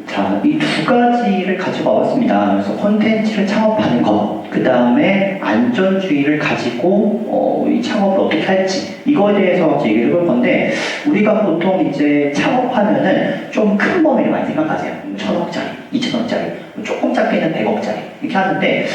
자, 이 두 가지를 가지고 와봤습니다. 그래서 콘텐츠를 창업하는 것, 그 다음에 안전주의를 가지고 이 창업을 어떻게 할지 이거에 대해서 얘기를 해볼 건데, 우리가 보통 이제 창업하면은 좀 큰 범위를 많이 생각하세요. 1,000억짜리, 2,000억짜리, 조금 작게는 100억짜리 이렇게 하는데,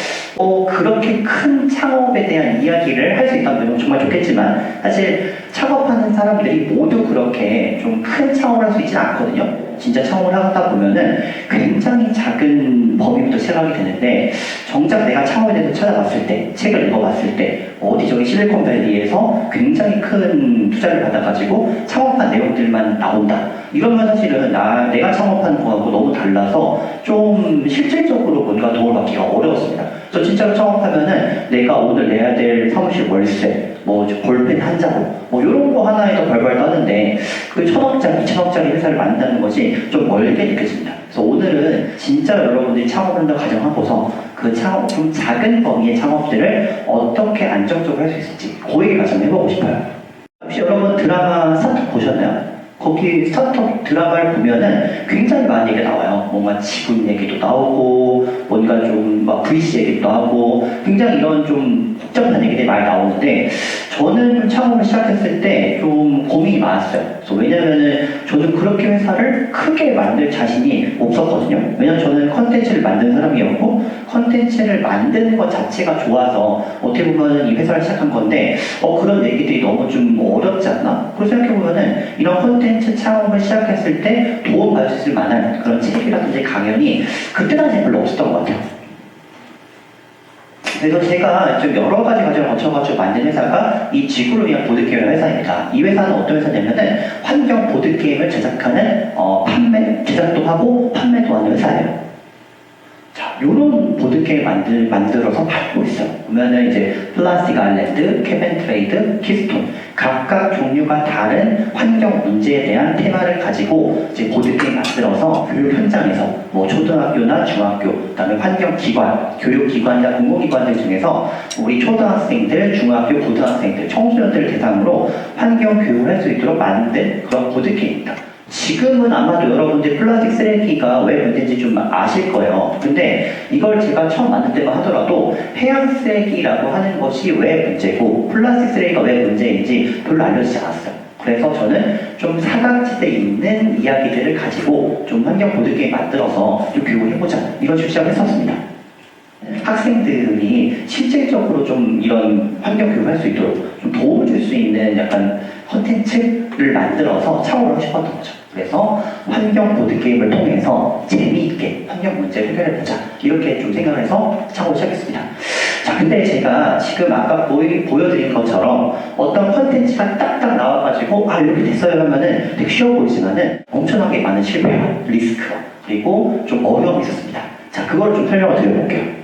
그렇게 큰 창업에 대한 이야기를 할 수 있다면 정말 좋겠지만, 사실 창업하는 사람들이 모두 그렇게 좀 큰 창업을 할 수 있지는 않거든요. 진짜 창업을 하다 보면은 굉장히 작은 범위부터 시작하게 되는데, 정작 내가 창업에 대해서 찾아봤을 때, 책을 읽어봤을 때, 어디 저기 실리콘밸리에서 굉장히 큰 투자를 받아가지고 창업한 내용들만 나온다. 이러면 사실은 내가 창업한 거하고 너무 달라서 좀 실질적으로 뭔가 도움을 받기가 어려웠습니다. 그래서 진짜로 창업하면은 내가 오늘 내야 될 사무실 월세, 뭐 볼펜 한 자루, 뭐 이런 거 하나에도 벌벌 떠는데, 그 1,000억짜리, 2,000억짜리 회사를 만든다는 것이 좀 멀게 느껴집니다. 그래서 오늘은 진짜 여러분들이 창업을 한다고 가정하고서 그 창업, 좀 작은 범위의 창업들을 어떻게 안정적으로 할 수 있을지 그 얘기를 좀 해보고 싶어요. 혹시 여러분 드라마 스타트업 보셨나요? 거기 스타트업 드라마를 보면은 굉장히 많은 얘기가 나와요. 뭔가 지분 얘기도 나오고, 뭔가 좀 막 VC 얘기도 나오고, 굉장히 이런 좀 복잡한 얘기들이 많이 나오는데, 저는 좀 창업을 시작했을 때 좀 고민이 많았어요. 그래서 왜냐면은 저는 그렇게 회사를 크게 만들 자신이 없었거든요. 왜냐면 저는 컨텐츠를 만든 사람이었고, 컨텐츠를 만드는 것 자체가 좋아서 어떻게 보면은 이 회사를 시작한 건데, 그런 얘기들이 너무 좀 어렵지 않나? 그렇게 생각해보면은 이런 컨텐츠 창업을 시작했을 때 도움받을 수 있을 만한 그런 책이라든지 강연이 그때 당시에 별로 없었던 것 같아요. 그래서 제가 좀 여러 가지 과정을 거쳐가지고 만든 회사가 이 지구를 위한 보드게임이라는 회사입니다. 이 회사는 어떤 회사냐면은 환경 보드게임을 제작하는 제작도 하고 판매도 하는 회사예요. 자, 요런 보드게임 만들어서 팔고 있어요. 보면은 이제 플라스틱 아일랜드, 캐벤 트레이드, 키스톤, 각각 종류가 다른 환경 문제에 대한 테마를 가지고 이제 보드게임 만들어서 교육 현장에서 뭐 초등학교나 중학교, 그다음에 환경기관, 교육기관이나 공공기관들 중에서 우리 초등학생들, 중학교, 고등학생들, 청소년들을 대상으로 환경 교육을 할 수 있도록 만든 그런 보드게임입니다. 지금은 아마도 여러분들 플라스틱 쓰레기가 왜 문제인지 좀 아실 거예요. 근데 이걸 제가 처음 만들 때만 하더라도 해양 쓰레기라고 하는 것이 왜 문제고 플라스틱 쓰레기가 왜 문제인지 별로 알려지지 않았어요. 그래서 저는 좀 사각지대에 있는 이야기들을 가지고 좀 환경 보드게임 만들어서 좀 교육을 해보자, 이런 주장을 했었습니다. 학생들이 실질적으로 좀 이런 환경 교육을 할 수 있도록 좀 도움을 줄 수 있는 약간 컨텐츠를 만들어서 창업을 하고 싶었던 거죠. 그래서 환경 보드게임을 통해서 재미있게 환경 문제를 해결해보자, 이렇게 좀 생각을 해서 창업을 시작했습니다. 자, 근데 제가 지금 아까 보여드린 것처럼 어떤 컨텐츠가 딱딱 나와가지고 이렇게 됐어요 하면은 되게 쉬워 보이지만은 엄청나게 많은 실패와 리스크와 그리고 좀 어려움이 있었습니다. 자, 그걸 좀 설명을 드려볼게요.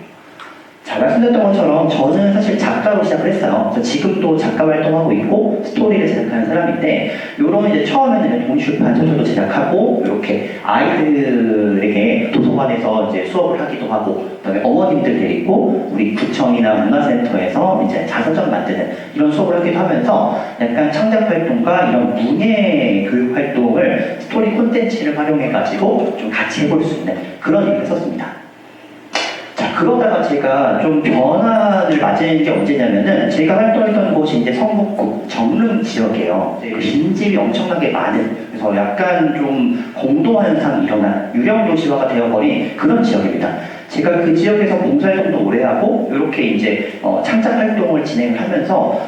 자, 말씀드렸던 것처럼 저는 사실 작가로 시작을 했어요. 그래서 지금도 작가 활동하고 있고 스토리를 제작하는 사람인데, 요런 이제 처음에는 동시출판 소설도 제작하고 이렇게 아이들에게 도서관에서 이제 수업을 하기도 하고, 그다음에 어머님들 데리고 우리 구청이나 문화센터에서 이제 자서전 만드는 이런 수업을 하기도 하면서 약간 창작 활동과 이런 문예 교육 활동을 스토리 콘텐츠를 활용해가지고 좀 같이 해볼 수 있는 그런 일을 했었습니다. 그러다가 제가 좀 변화를 맞은 게 언제냐면은, 제가 활동했던 곳이 이제 성북구 정릉 지역이에요. 빈집이 엄청나게 많은, 그래서 약간 좀 공도현상이 일어난 유령 도시화가 되어버린 그런 지역입니다. 제가 그 지역에서 봉사활동도 오래 하고 이렇게 이제 창작 활동을 진행을 하면서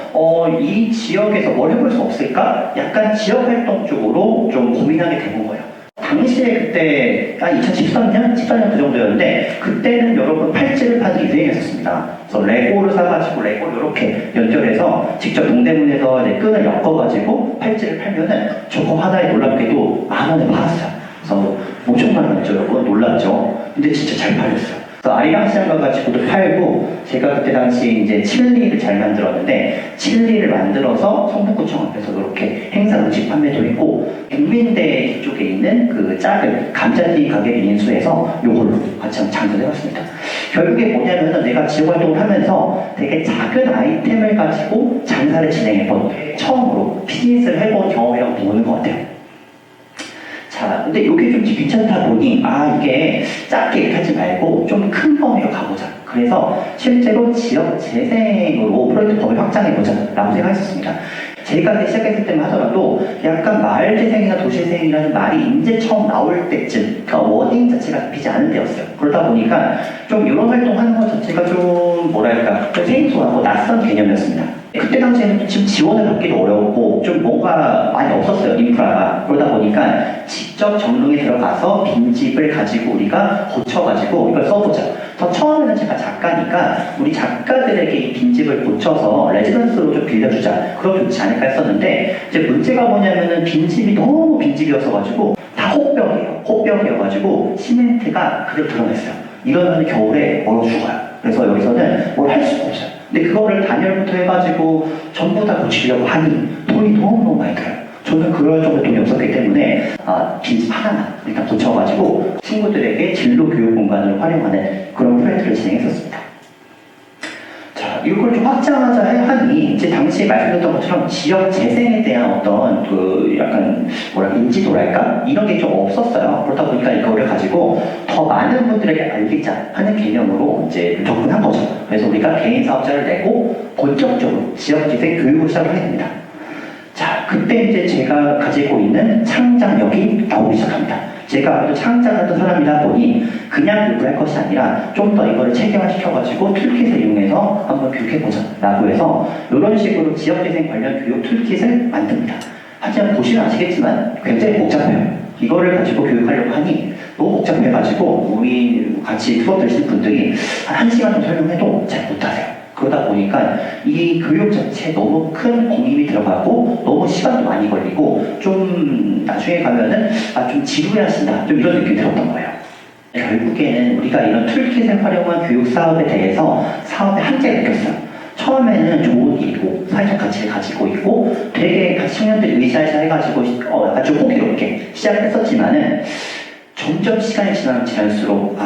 이 지역에서 뭘 해볼 수 없을까? 약간 지역 활동 쪽으로 좀 고민하게 된 거예요. 당시에 그때 한 2013년? 14년 그 정도였는데, 그때는 여러분 팔찌를 파는 게 유행했었습니다. 그래서 레고를 사가지고 레고를 이렇게 연결해서 직접 동대문에서 끈을 엮어가지고 팔찌를 팔면은 저거 하나에 놀랍게도 10,000원에 팔았어요. 그래서 엄청난 거죠, 여러분. 놀랐죠? 근데 진짜 잘 팔렸어요. 그래서 아리랑 시장 가가지고도 팔고, 제가 그때 당시 이제 칠리를 잘 만들었는데, 칠리를 만들어서 성북구청 앞에서 이렇게 행사 음식 판매도 했고, 국민대 뒤쪽에 있는 그 작은 감자튀김 가게를 인수해서 요걸로 같이 한번 장사를 해봤습니다. 결국에 뭐냐면은 내가 지역 활동을 하면서 되게 작은 아이템을 가지고 장사를 진행해본, 처음으로 비즈니스를 해본 경험이라고 보는 것 같아요. 자, 근데 이게 좀 귀찮다 보니, 이게 작게 이렇게 하지 말고 좀 큰 범위로 가보자. 그래서 실제로 지역 재생으로 프로젝트 범위를 확장해보자 라고 생각했었습니다. 제가 그때 시작했을 때만 하더라도 약간 마을 재생이나 도시 재생이라는 말이 이제 처음 나올 때쯤, 그러니까 워딩 자체가 잡히지 않은 때였어요. 그러다 보니까 좀 이런 활동하는 것 자체가 좀 뭐랄까 좀 생소하고 낯선 개념이었습니다. 그때 당시에는 지금 지원을 받기도 어려웠고 좀 뭔가 많이 없었어요, 인프라가. 그러다 보니까 직접 정릉에 들어가서 빈집을 가지고 우리가 고쳐가지고 이걸 써보자. 더 처음에는 제가 작가니까 우리 작가들에게 이 빈집을 고쳐서 레지던스로 좀 빌려주자. 그럼 좋지 않을까 했었는데 이제 문제가 뭐냐면은 빈집이 너무 빈집이었어가지고 다 호벽이에요. 호벽이어가지고 시멘트가 그대로 드러냈어요. 이러면 겨울에 얼어 죽어요. 그래서 여기서는 뭘 할 수가 없어요. 근데 그거를 단열부터 해가지고 전부 다 고치려고 하니 돈이 너무너무 많이 들어요. 저는 그럴 정도 돈이 없었기 때문에 빈집 하나만 일단 고쳐가지고 친구들에게 진로 교육 공간을 활용하는 그런 프로젝트를 진행했었습니다. 자, 이걸 좀 확장하자 하니 이제 당시에 말씀드렸던 것처럼 지역 재생에 대한 어떤 그 약간 인지도랄까 이런 게 좀 없었어요. 그러다 보니까 이거를 가지고 더 많은 분들에게 알리자 하는 개념으로 이제 접근한 거죠. 그래서 우리가 개인 사업자를 내고 본격적으로 지역 재생 교육을 시작을 하게 됩니다. 자, 그때 이제 제가 가지고 있는 창작력이 나오기 시작합니다. 제가 아무래도 창작하던 사람이다 보니 그냥 교육을 할 것이 아니라 좀 더 이거를 체계화시켜가지고 툴킷을 이용해서 한번 교육해보자 라고 해서 이런 식으로 지역재생 관련 교육 툴킷을 만듭니다. 하지만 보시면 아시겠지만 굉장히 복잡해요. 이거를 가지고 교육하려고 하니 너무 복잡해가지고 우리 같이 수업 들으시는 분들이 한 1시간 정도 설명해도 잘 못하세요. 그러다 보니까 이 교육 자체에 너무 큰 공임이 들어가고 너무 시간도 많이 걸리고 좀 나중에 가면은 좀 지루해하신다 좀 이런 느낌이 들었던 거예요. 결국에는 우리가 이런 툴킷을 활용한 교육 사업에 대해서 사업의 한계를 느꼈어요. 처음에는 좋은 일이고 사회적 가치를 가지고 있고 되게 같이 청년들이 의사의사 해가지고 아주 호기롭게 시작했었지만은 점점 시간이 지나면 지날수록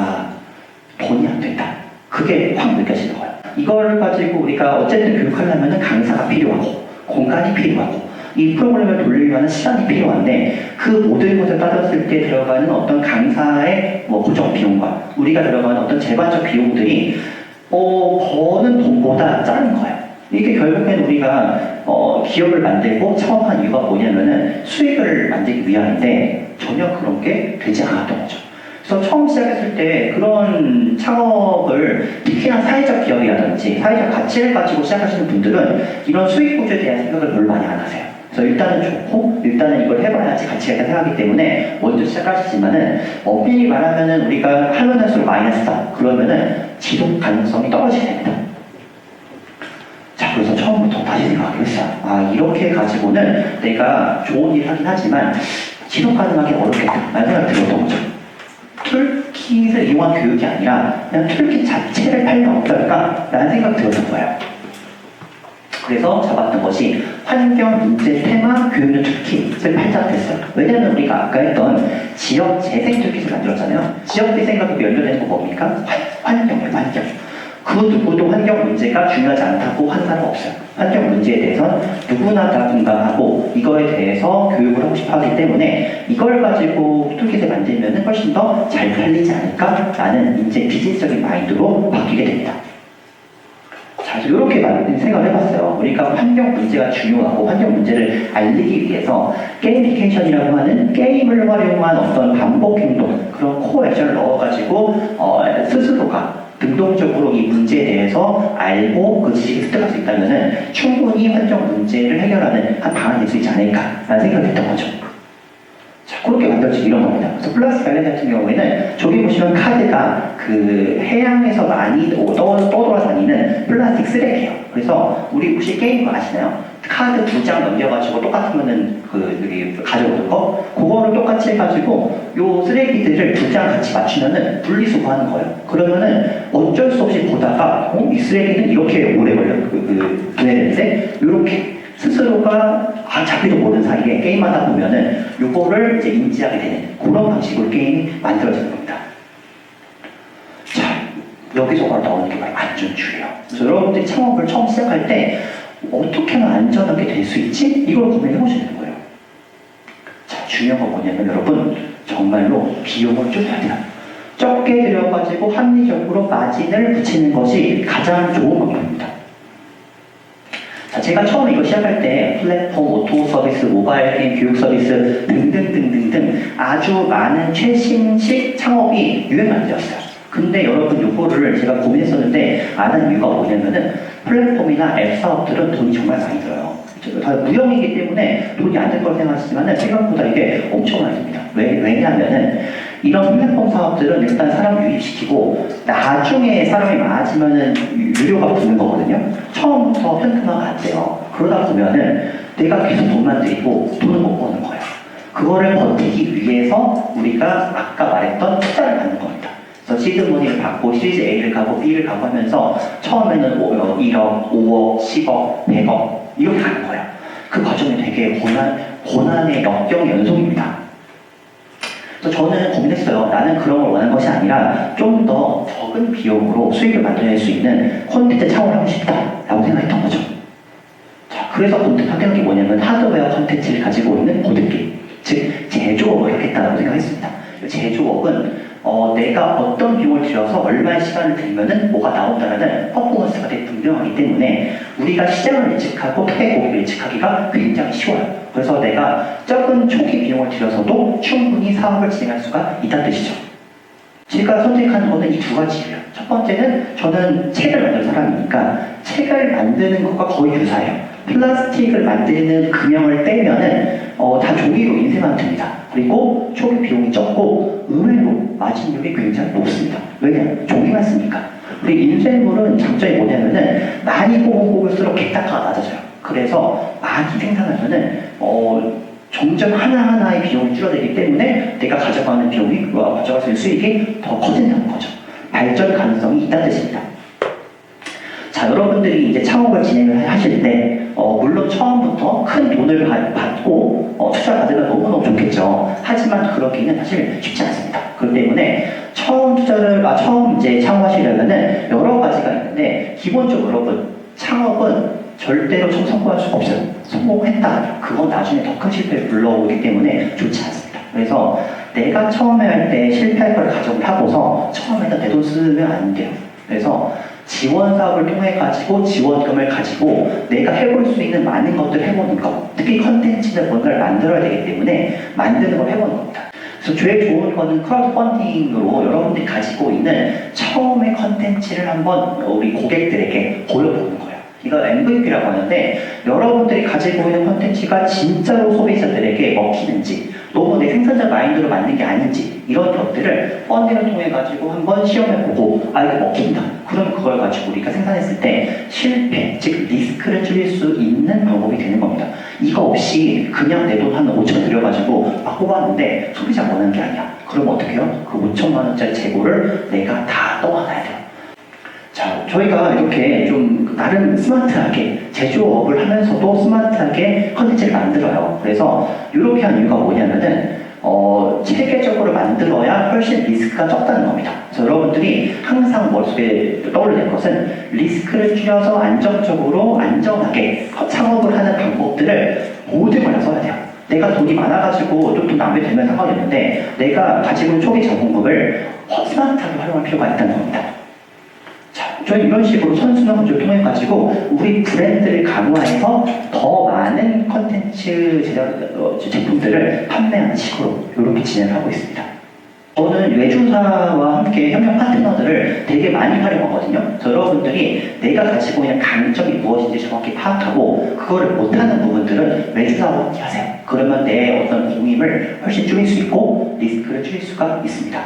돈이 안 된다. 그게 확 느껴지는 거예요. 이걸 가지고 우리가 어쨌든 교육하려면 강사가 필요하고 공간이 필요하고 이 프로그램을 돌리려면 시간이 필요한데 그 모든 것을 따졌을 때 들어가는 어떤 강사의 고정 비용과 우리가 들어가는 어떤 재반적 비용들이 버는 돈보다 작은 거예요. 이게 결국엔 우리가 기업을 만들고 창업한 이유가 뭐냐면은 수익을 만들기 위함인데 전혀 그런 게 되지 않았던 거죠. 그래서 처음 시작했을 때 그런 창업을 특히나 사회적 기업이라든지 사회적 가치를 가지고 시작하시는 분들은 이런 수익 구조에 대한 생각을 별로 많이 안 하세요. 그래서 일단은 좋고 일단은 이걸 해봐야지 가치가 있다 생각하기 때문에 먼저 시작하시지만은 엄밀히 말하면은 우리가 하면 할수록 마이너스다. 그러면은 지속 가능성이 떨어지게 됩니다. 자, 그래서 처음부터 다시 생각하기로 했어요. 이렇게 가지고는 내가 좋은 일 하긴 하지만 지속 가능하기 어렵겠다 라는 생각이 들었던 거죠. 툴킷을 이용한 교육이 아니라 그냥 툴킷 자체를 팔면 어떨까 라는 생각이 들었던 거예요. 그래서 잡았던 것이 환경 문제 테마 교육용 툴킷을 팔자고 했어요. 왜냐하면 우리가 아까 했던 지역 재생 툴킷을 만들었잖아요. 지역 재생과 연결되는 거 뭡니까? 환경이에요, 환경. 그 누구도 환경 문제가 중요하지 않다고 한 사람 없어요. 환경 문제에 대해서는 누구나 다 공감하고 이거에 대해서 교육을 하고 싶어 하기 때문에 이걸 가지고 툴킷을 만들면 훨씬 더 잘 팔리지 않을까라는 이제 비즈니스적인 마인드로 바뀌게 됩니다. 자, 이렇게 생각을 해봤어요. 우리가 환경 문제가 중요하고 환경 문제를 알리기 위해서 게이미피케이션이라고 하는 게임을 활용한 어떤 반복 행동, 그런 코어 액션을 넣어가지고 스스로가 능동적으로 이 문제에 대해서 알고 그 지식을 습득할 수 있다면 충분히 환경 문제를 해결하는 한 방안이 될 수 있지 않을까라는 생각을 했던 거죠. 자, 그렇게 만들어진 이런 겁니다. 그래서 플라스틱 관련 같은 경우에는 저기 보시면 카드가 그 해양에서 많이 떠돌아다니는 플라스틱 쓰레기예요. 그래서 우리 혹시 게임 거 아시나요? 카드 2장 넘겨가지고 똑같으면은 여기 가져오는 거 그거를 똑같이 해가지고 요 쓰레기들을 2장 같이 맞추면은 분리수거하는 거예요. 그러면은 어쩔 수 없이 보다가 이 쓰레기는 이렇게 오래 걸려 분해되는데 이렇게 스스로가 자기도 모르는 사이에 게임하다 보면은 요거를 이제 인지하게 되는 그런 방식으로 게임이 만들어지는 겁니다. 자, 여기서 나오는 게 바로 안전주의예요. 그래서 여러분들이 창업을 처음 시작할 때 어떻게 하면 안전하게 될 수 있지? 이걸 고민해 보시는 거예요. 자, 중요한 건 뭐냐면 여러분 정말로 비용을 줄여야 돼요. 적게 들여가지고 합리적으로 마진을 붙이는 것이 가장 좋은 방법입니다. 자, 제가 처음 이거 시작할 때 플랫폼, 오토 서비스, 모바일 게임, 교육 서비스 등등등등등 아주 많은 최신식 창업이 유행할 때였어요. 근데 여러분 이거를 제가 고민했었는데 안 한 이유가 뭐냐면은 플랫폼이나 앱 사업들은 돈이 정말 많이 들어요. 다 무형이기 때문에 돈이 안 들 걸 생각하시지만 생각보다 이게 엄청 많이 듭니다. 왜냐하면은 이런 플랫폼 사업들은 일단 사람 유입시키고 나중에 사람이 많아지면은 유료가 붙는 거거든요. 처음부터 현금화가 안 돼요. 그러다 보면은 내가 계속 돈만 들이고 돈을 못 버는 거예요. 그거를 버티기 위해서 우리가 아까 말했던 투자를 받는 겁니다. 그래서 시드머니를 받고 시리즈 A를 가고 B를 가고 하면서 처음에는 1억, 5억, 10억, 100억 이렇게 가는 거예요. 그 과정이 되게 고난의 역경 연속입니다. 그래서 저는 고민했어요. 나는 그런 걸 원하는 것이 아니라 좀 더 적은 비용으로 수익을 만들어낼 수 있는 콘텐츠 창업을 하고 싶다라고 생각했던 거죠. 자, 그래서 선택한 게 뭐냐면 하드웨어 콘텐츠를 가지고 있는 보드게임, 즉 제조업을 하겠다고 생각했습니다. 제조업은 내가 어떤 비용을 들여서 얼마의 시간을 들이면은 뭐가 나온다는 퍼포먼스가 되게 분명하기 때문에 우리가 시장을 예측하고 고객을 예측하기가 굉장히 쉬워요. 그래서 내가 적은 초기 비용을 들여서도 충분히 사업을 진행할 수가 있다는 뜻이죠. 제가 선택한 거는 이 두 가지예요. 첫 번째는 저는 책을 만드는 사람이니까 책을 만드는 것과 거의 유사해요. 플라스틱을 만드는 금형을 떼면은 다 종이로 인쇄만 됩니다. 그리고 초기 비용이 적고 의외로 마진율이 굉장히 높습니다. 왜냐하면 종이만 쓰니까. 우리 인쇄물은 장점이 뭐냐면은 많이 뽑을수록 객단가가 낮아져요. 그래서 많이 생산하면은 점점 하나하나의 비용이 줄어들기 때문에 내가 가져가는 비용이 가져갈 수 있는 수익이 더 커진다는 거죠. 발전 가능성이 있다는 뜻입니다. 자, 여러분들이 이제 창업을 진행을 하실 때 물론 처음부터 큰 돈을 받고 투자 받으면 너무너무 좋겠죠. 하지만 그러기는 사실 쉽지 않습니다. 그렇기 때문에 처음 이제 창업하시려면은 여러 가지가 있는데 기본적으로 여러분 창업은 절대로 성공할 수가 없어요. 성공했다. 그건 나중에 더 큰 실패를 불러오기 때문에 좋지 않습니다. 그래서 내가 처음에 할 때 실패할 걸 가정을 하고서 처음에는 내 돈 쓰면 안 돼요. 그래서 지원 사업을 통해 가지고 지원금을 가지고 내가 해볼 수 있는 많은 것들을 해보는 것. 특히 컨텐츠는 뭔가를 만들어야 되기 때문에 만드는 걸 해보는 겁니다. 그래서 제일 좋은 거는 크라우드 펀딩으로 여러분들이 가지고 있는 처음의 컨텐츠를 한번 우리 고객들에게 보여보는 거예요. 이거 MVP라고 하는데 여러분들이 가지고 있는 콘텐츠가 진짜로 소비자들에게 먹히는지 너무 내 생산자 마인드로 만든 게 아닌지 이런 것들을 펀딩을 통해 가지고 한번 시험해보고 이거 먹힌다. 그럼 그걸 가지고 우리가 생산했을 때 실패, 즉 리스크를 줄일 수 있는 방법이 되는 겁니다. 이거 없이 그냥 내 돈 한 5천 들여가지고 막 뽑았는데 소비자가 원하는 게 아니야. 그럼 어떻게 해요? 그 5천만 원짜리 재고를 내가 다 떠안아야 돼요. 자, 저희가 이렇게 좀 나름 스마트하게 제조업을 하면서도 스마트하게 컨텐츠를 만들어요. 그래서 이렇게 한 이유가 뭐냐면은 체계적으로 만들어야 훨씬 리스크가 적다는 겁니다. 그래서 여러분들이 항상 머릿속에 떠올려야 될 것은 리스크를 줄여서 안정적으로 안전하게 창업을 하는 방법들을 모두 걸 다 써야 돼요. 내가 돈이 많아가지고 좀 돈 낭비되면 상관이 없는데 내가 가지고 있는 초기 자본금을 스마트하게 활용할 필요가 있다는 겁니다. 저희 이런 식으로 선순환 구조를 통해 가지고 우리 브랜드를 강화해서 더 많은 컨텐츠 제품들을 판매하는 식으로 이렇게 진행하고 있습니다. 저는 외주사와 함께 협력 파트너들을 되게 많이 활용하거든요. 그래서 여러분들이 내가 가지고 있는 강점이 무엇인지 정확히 파악하고 그거를 못하는 부분들은 외주사와 함께 하세요. 그러면 내 어떤 공임을 훨씬 줄일 수 있고 리스크를 줄일 수가 있습니다.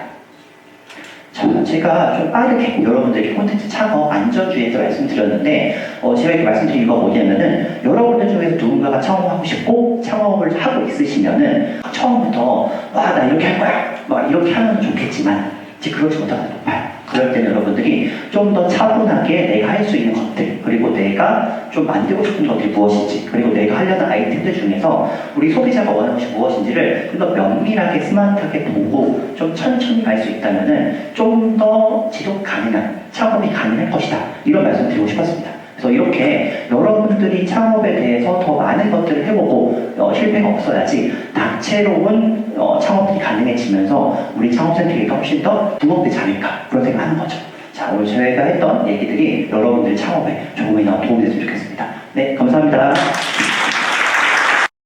자, 제가 좀 빠르게 여러분들에게 콘텐츠 창업 안전주의에서 말씀드렸는데 제가 이렇게 말씀드린 이유가 뭐냐면은 여러분들 중에서 누군가가 창업하고 싶고 창업을 하고 있으시면은 처음부터 나 이렇게 할 거야 막 이렇게 하면 좋겠지만 이제 그렇지 못하는 높아요. 그럴 때는 여러분들이 좀 더 차분하게 내가 할 수 있는 것들 그리고 내가 좀 만들고 싶은 것들이 무엇인지 그리고 내가 하려는 아이템들 중에서 우리 소비자가 원하는 것이 무엇인지를 좀 더 면밀하게 스마트하게 보고 좀 천천히 갈 수 있다면은 좀 더 지속 가능한 창업이 가능할 것이다 이런 말씀 드리고 싶었습니다. 그래서 이렇게 여러분들이 창업에 대해서 더 많은 것들을 해보고 실패가 없어야지 다채로운 창업이 가능해지면서 우리 창업생태계가 훨씬 더 부흥되지 않을까 그런 생각하는 거죠. 자, 오늘 저희가 했던 얘기들이 여러분들 창업에 조금이나마 도움이 됐으면 좋겠습니다. 네, 감사합니다.